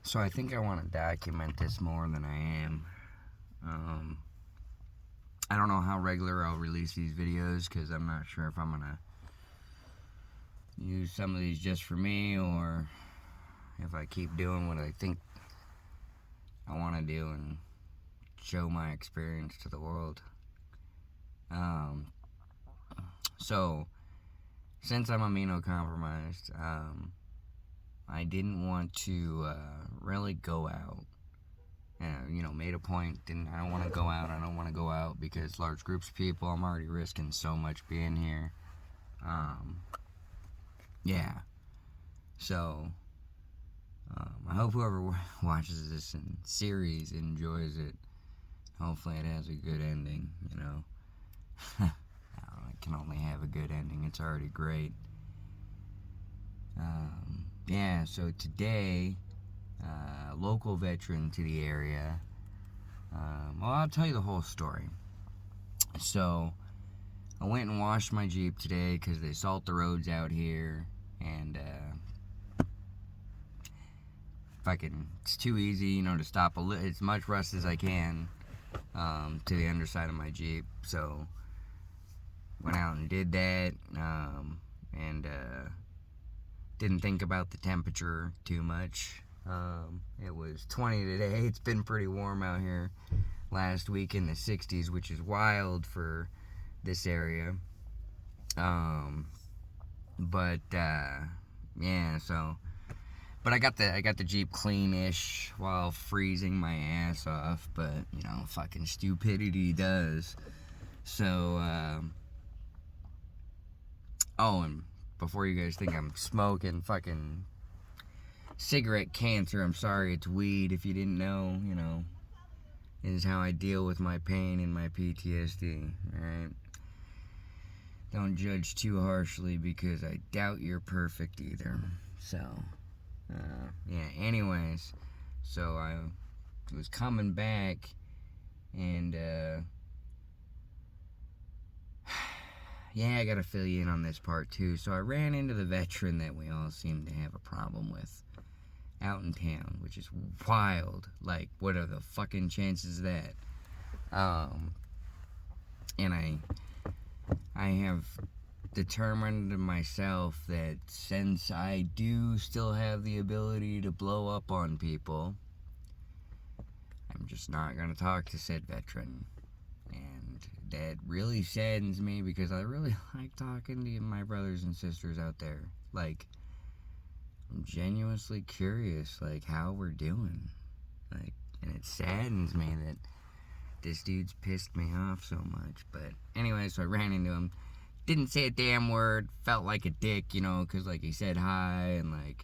So I think I want to document this more than I am. Um, I don't know how regular I'll release these videos because I'm not sure if I'm gonna use some of these just for me or if I keep doing what I think I want to do and show my experience to the world. Um, so since I'm immunocompromised, I didn't want to really go out. Made a point. I don't want to go out. I don't want to go out because large groups of people. I'm already risking so much being here. Yeah. So I hope whoever watches this in series enjoys it. Hopefully, it has a good ending. It can only have a good ending. It's already great. Yeah. So today, local veteran to the area. Well, I'll tell you the whole story. So, I went and washed my Jeep today because they salt the roads out here, and it's too easy, to stop as much rust as I can to the underside of my Jeep. So, went out and did that, and didn't think about the temperature too much. It was 20 today. It's been pretty warm out here. Last week in the 60s, which is wild for this area. But I got the Jeep clean-ish while freezing my ass off, but fucking stupidity does. So and before you guys think I'm smoking fucking cigarette cancer, I'm sorry, it's weed. If you didn't know, is how I deal with my pain and my PTSD, alright? Don't judge too harshly because I doubt you're perfect either. So, anyways, so I was coming back and, I gotta fill you in on this part too. So I ran into the veteran that we all seem to have a problem with out in town, which is wild. Like, what are the fucking chances of that? And I have determined to myself that since I do still have the ability to blow up on people, I'm just not gonna talk to said veteran. And that really saddens me because I really like talking to my brothers and sisters out there. Like, I'm genuinely curious, how we're doing. And it saddens me that this dude's pissed me off so much. But anyway, so I ran into him. Didn't say a damn word. Felt like a dick, because, he said hi and,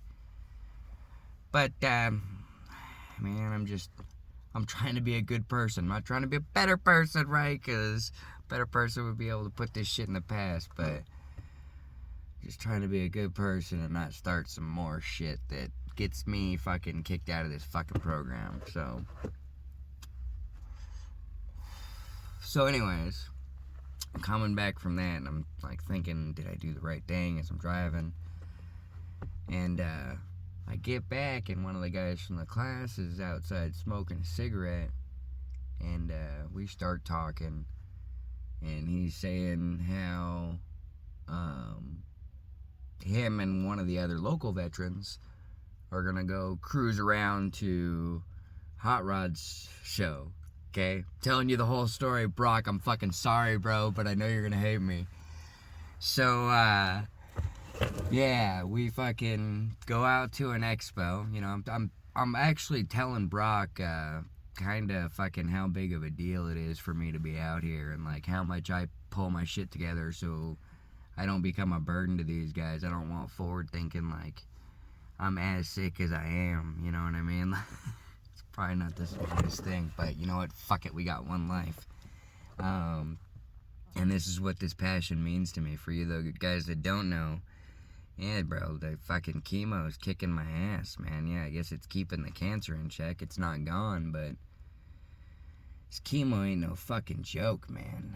But, man, I'm trying to be a good person. I'm not trying to be a better person, right? Because a better person would be able to put this shit in the past, but just trying to be a good person and not start some more shit that gets me fucking kicked out of this fucking program. So anyways, I'm coming back from that and I'm thinking, did I do the right thing as I'm driving? And I get back and one of the guys from the class is outside smoking a cigarette, and we start talking, and he's saying how him and one of the other local veterans are gonna go cruise around to Hot Rod's show. Okay, telling you the whole story, Brock. I'm fucking sorry, bro, but I know you're gonna hate me. So we fucking go out to an expo. I'm actually telling Brock kind of fucking how big of a deal it is for me to be out here and how much I pull my shit together so I don't become a burden to these guys. I don't want forward thinking I'm as sick as I am, you know what I mean? It's probably not the smartest thing, but you know what? Fuck it, we got one life. And this is what this passion means to me. For you, the guys that don't know, yeah, bro, the fucking chemo is kicking my ass, man. Yeah, I guess it's keeping the cancer in check. It's not gone, but this chemo ain't no fucking joke, man.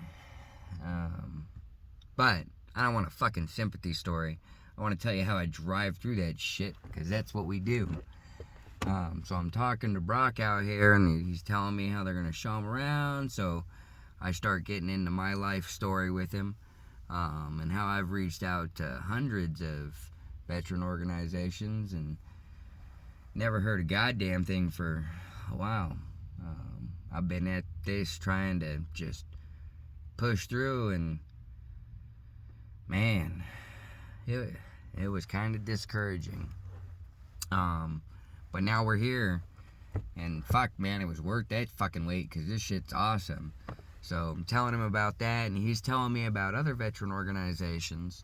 But I don't want a fucking sympathy story. I want to tell you how I drive through that shit, because that's what we do. So I'm talking to Brock out here, and he's telling me how they're going to show him around. So I start getting into my life story with him, and how I've reached out to hundreds of veteran organizations and never heard a goddamn thing for a while. I've been at this trying to just push through, and man, it was kind of discouraging. But now we're here, and fuck, man, it was worth that fucking wait, because this shit's awesome. So I'm telling him about that, and he's telling me about other veteran organizations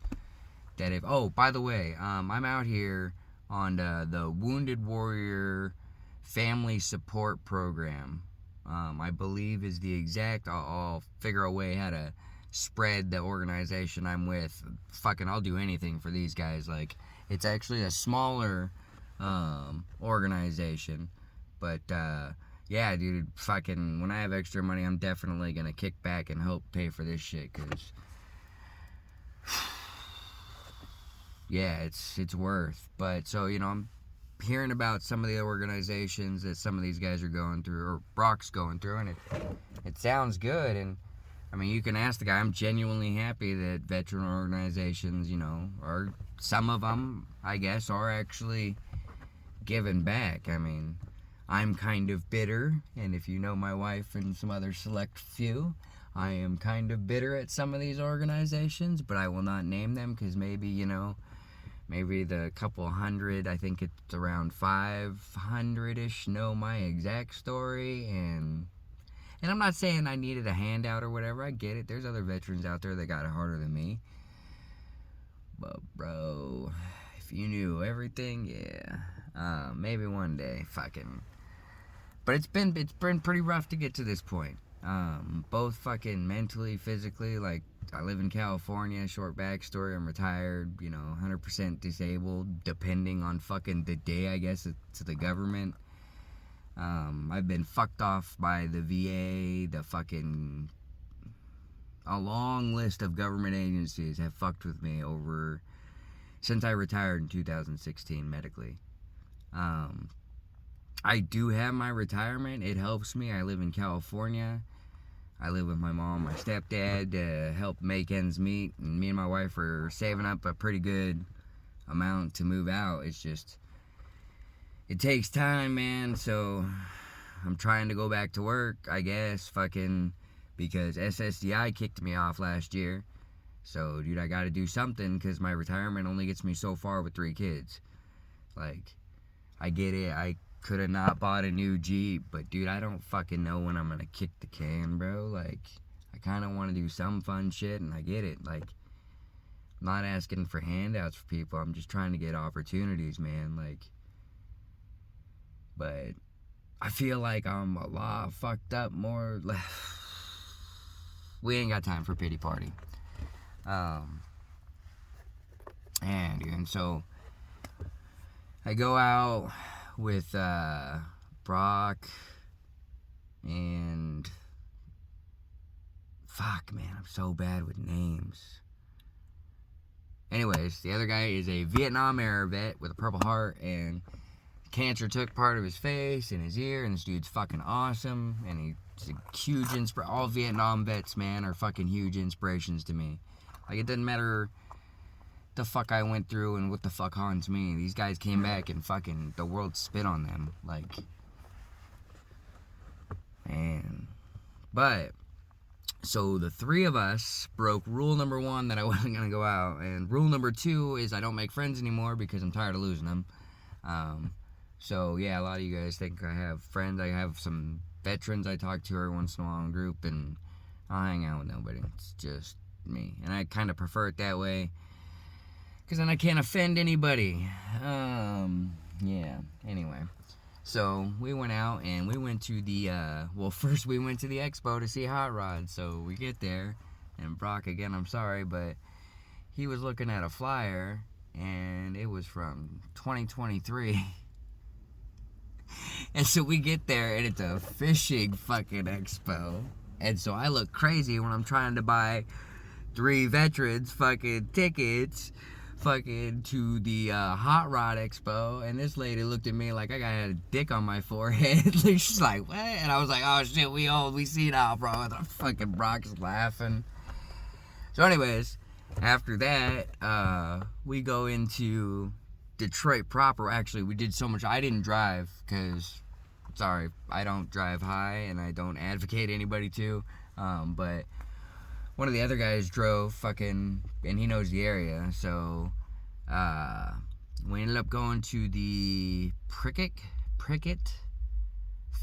that have... Oh, by the way, I'm out here on the Wounded Warrior Family Support Program. I believe is the exact... I'll figure a way how to spread the organization I'm with. Fucking, I'll do anything for these guys. Like, it's actually a smaller organization, but yeah, dude, fucking, when I have extra money, I'm definitely gonna kick back and help pay for this shit, cause yeah, it's worth. But so, you know, I'm hearing about some of the organizations that some of these guys are going through, or Brock's going through, and it sounds good. And I mean, you can ask the guy. I'm genuinely happy that veteran organizations, you know, or some of them, I guess, are actually giving back. I mean, I'm kind of bitter, and if you know my wife and some other select few, I am kind of bitter at some of these organizations, but I will not name them, because maybe, you know, maybe the couple hundred, I think it's around 500-ish, know my exact story, and I'm not saying I needed a handout or whatever. I get it. There's other veterans out there that got it harder than me. But, bro, if you knew everything, yeah. Maybe one day, fucking. But it's been pretty rough to get to this point. Both fucking mentally, physically. Like, I live in California, short backstory. I'm retired, you know, 100% disabled, depending on fucking the day, I guess, to the government. I've been fucked off by the VA, a long list of government agencies have fucked with me since I retired in 2016 medically. I do have my retirement. It helps me. I live in California. I live with my mom, my stepdad, to help make ends meet, and me and my wife are saving up a pretty good amount to move out. It's just, it takes time, man. So I'm trying to go back to work, I guess, fucking, because SSDI kicked me off last year. So, dude, I gotta do something, because my retirement only gets me so far with 3 kids. Like, I get it. I could have not bought a new Jeep, but, dude, I don't fucking know when I'm gonna kick the can, bro. Like, I kind of want to do some fun shit, and I get it. Like, I'm not asking for handouts for people. I'm just trying to get opportunities, man. Like, but I feel like I'm a lot fucked up more. We ain't got time for pity party. And so I go out with Brock and fuck, man, I'm so bad with names. Anyways, the other guy is a Vietnam era vet with a Purple Heart, and cancer took part of his face and his ear, and this dude's fucking awesome, and he's a huge all Vietnam vets, man, are fucking huge inspirations to me. Like, it doesn't matter the fuck I went through and what the fuck haunts me. These guys came back and fucking the world spit on them. Like, man. But so the 3 of us broke rule number 1 that I wasn't gonna go out, and rule number 2 is I don't make friends anymore because I'm tired of losing them. So yeah, a lot of you guys think I have friends. I have some veterans I talk to every once in a while in group, and I hang out with nobody. It's just me, and I kind of prefer it that way, because then I can't offend anybody. Yeah, anyway. So we went out, and we went to the, first we went to the expo to see Hot Rod. So we get there, and Brock, again, I'm sorry, but he was looking at a flyer, and it was from 2023. And so we get there, and it's a fishing fucking expo. And so I look crazy when I'm trying to buy 3 veterans fucking tickets fucking to the Hot Rod Expo, and this lady looked at me like I got a dick on my forehead. She's like, what? And I was like, oh shit, we see now, bro. The fucking Brock's laughing. So anyways, after that, we go into Detroit proper. Actually, we did so much. I didn't drive because, sorry, I don't drive high, and I don't advocate anybody to. But one of the other guys drove fucking, and he knows the area. So we ended up going to the Prickett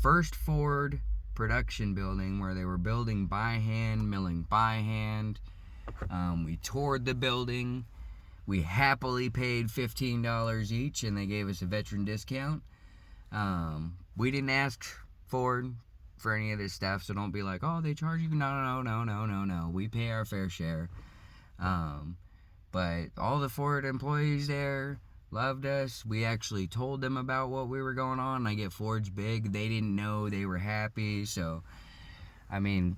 First Ford production building where they were building by hand, milling by hand. We toured the building. We happily paid $15 each, and they gave us a veteran discount. We didn't ask Ford for any of this stuff, so don't be like, oh, they charge you. No. We pay our fair share. But all the Ford employees there loved us. We actually told them about what we were going on. I get Ford's big. They didn't know. They were happy. So, I mean,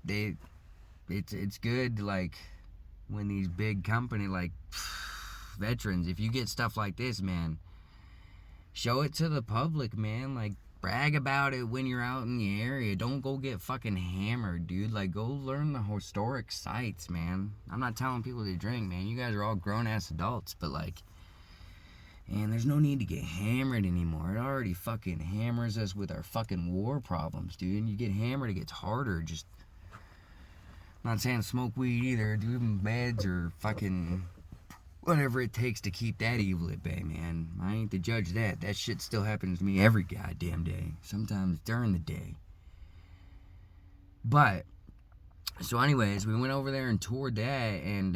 it's good, like, when these big company, like, veterans, if you get stuff like this, man, show it to the public, man. Like, brag about it when you're out in the area. Don't go get fucking hammered, dude. Like, go learn the historic sites, man. I'm not telling people to drink, man. You guys are all grown-ass adults, but, like, and there's no need to get hammered anymore. It already fucking hammers us with our fucking war problems, dude. You get hammered, it gets harder. Just, I'm not saying smoke weed either. Do meds or fucking whatever it takes to keep that evil at bay, man. I ain't to judge that. That shit still happens to me every goddamn day. Sometimes during the day. But, so anyways, we went over there and toured that, and,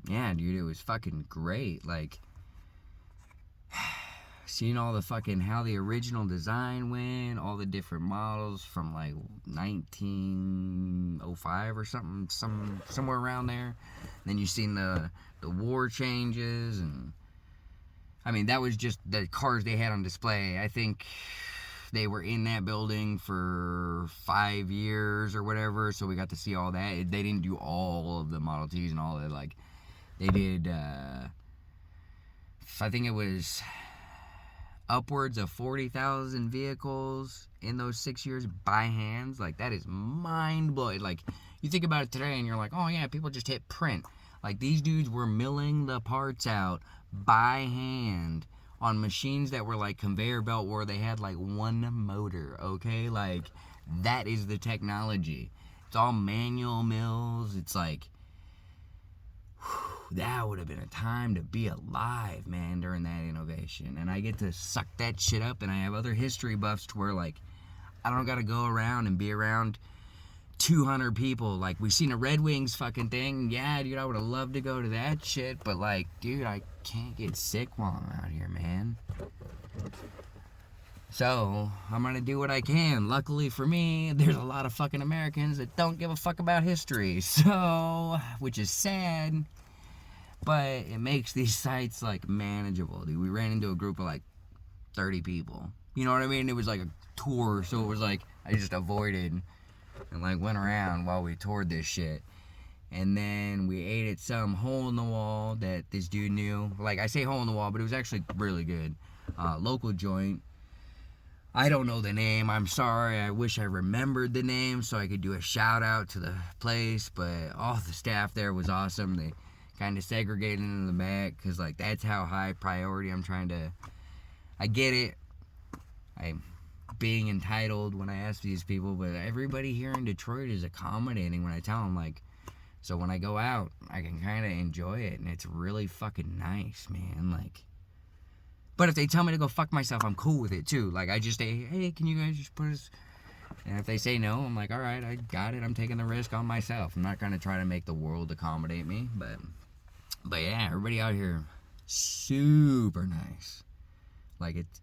yeah, dude, it was fucking great. Like, seeing all the fucking, how the original design went, all the different models from, like, 1905 or something, somewhere around there. And then you seen the war changes, and I mean, that was just the cars they had on display. I think they were in that building for 5 years or whatever, so we got to see all that. They didn't do all of the Model Ts and all that. Like, they did, I think it was upwards of 40,000 vehicles in those 6 years by hands. Like, that is mind-blowing. Like, you think about it today and you're like, oh yeah, people just hit print. Like, these dudes were milling the parts out by hand on machines that were like conveyor belt where they had like one motor, okay? Like, that is the technology. It's all manual mills. It's like, whew, that would have been a time to be alive, man, during that innovation. And I get to suck that shit up, and I have other history buffs to where, like, I don't got to go around and be around 200 people. Like, we seen a Red Wings fucking thing. Yeah, dude, I would have loved to go to that shit, but, like, dude, I can't get sick while I'm out here, man. So, I'm gonna do what I can. Luckily for me, there's a lot of fucking Americans that don't give a fuck about history. So, which is sad, but it makes these sites, like, manageable, dude. We ran into a group of, like, 30 people. You know what I mean? It was like a tour, so it was like, I just avoided and, like, went around while we toured this shit. And then we ate at some hole in the wall that this dude knew. Like, I say hole in the wall, but it was actually really good. Local joint. I don't know the name. I'm sorry. I wish I remembered the name so I could do a shout out to the place. But all the staff there was awesome. They kind of segregated in the back because, like, that's how high priority I'm trying to. I get it. I'm being entitled when I ask these people, but everybody here in Detroit is accommodating when I tell them, like, so when I go out, I can kind of enjoy it, and it's really fucking nice, man. Like, but if they tell me to go fuck myself, I'm cool with it too. Like, I just say, hey, can you guys just put us? And if they say no, I'm like, all right, I got it. I'm taking the risk on myself. I'm not gonna try to make the world accommodate me, but yeah, everybody out here, super nice. Like, it's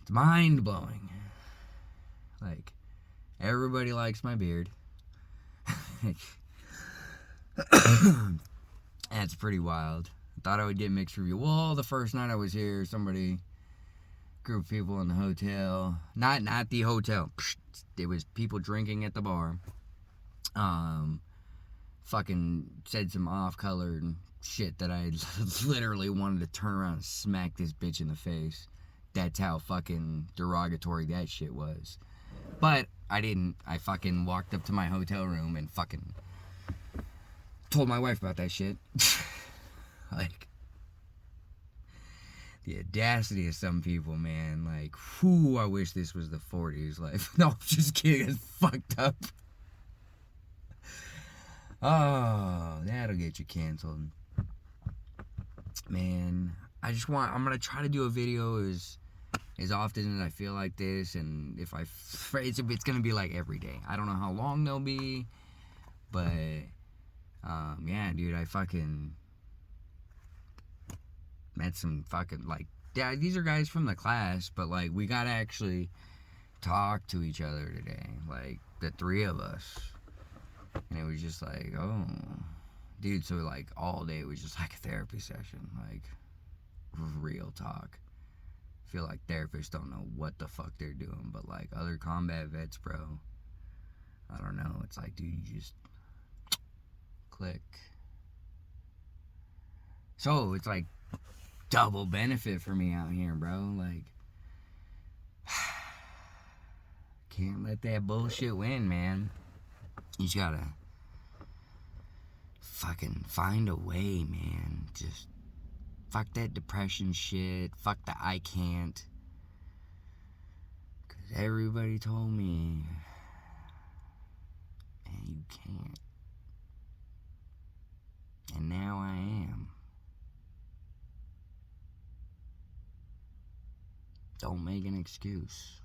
mind blowing. Like, everybody likes my beard. That's pretty wild. I thought I would get mixed review. Well, the first night I was here, group of people in the hotel, not the hotel. It was people drinking at the bar. Fucking said some off-colored shit that I literally wanted to turn around and smack this bitch in the face. That's how fucking derogatory that shit was. But I didn't. I fucking walked up to my hotel room and fucking told my wife about that shit. Like, the audacity of some people, man. Like, whew, I wish this was the 40s. Like, no, I'm just kidding. It's fucked up. Oh, that'll get you canceled. Man, I'm gonna try to do a video as often as I feel like this, and if it's gonna be like every day. I don't know how long they'll be, but, yeah, dude, I fucking met some fucking, like, yeah, these are guys from the class, but, like, we gotta actually talk to each other today, like, the three of us, and it was just like, oh, dude, so, like, all day it was just like a therapy session, like, real talk. I feel like therapists don't know what the fuck they're doing, but, like, other combat vets, bro, I don't know, it's like, dude, you just click. So, it's like double benefit for me out here, bro. Like, can't let that bullshit win, man. You just gotta fucking find a way, man. Just fuck that depression shit. Fuck the I can't. Cause everybody told me, and you can't. And now I am. Don't make an excuse.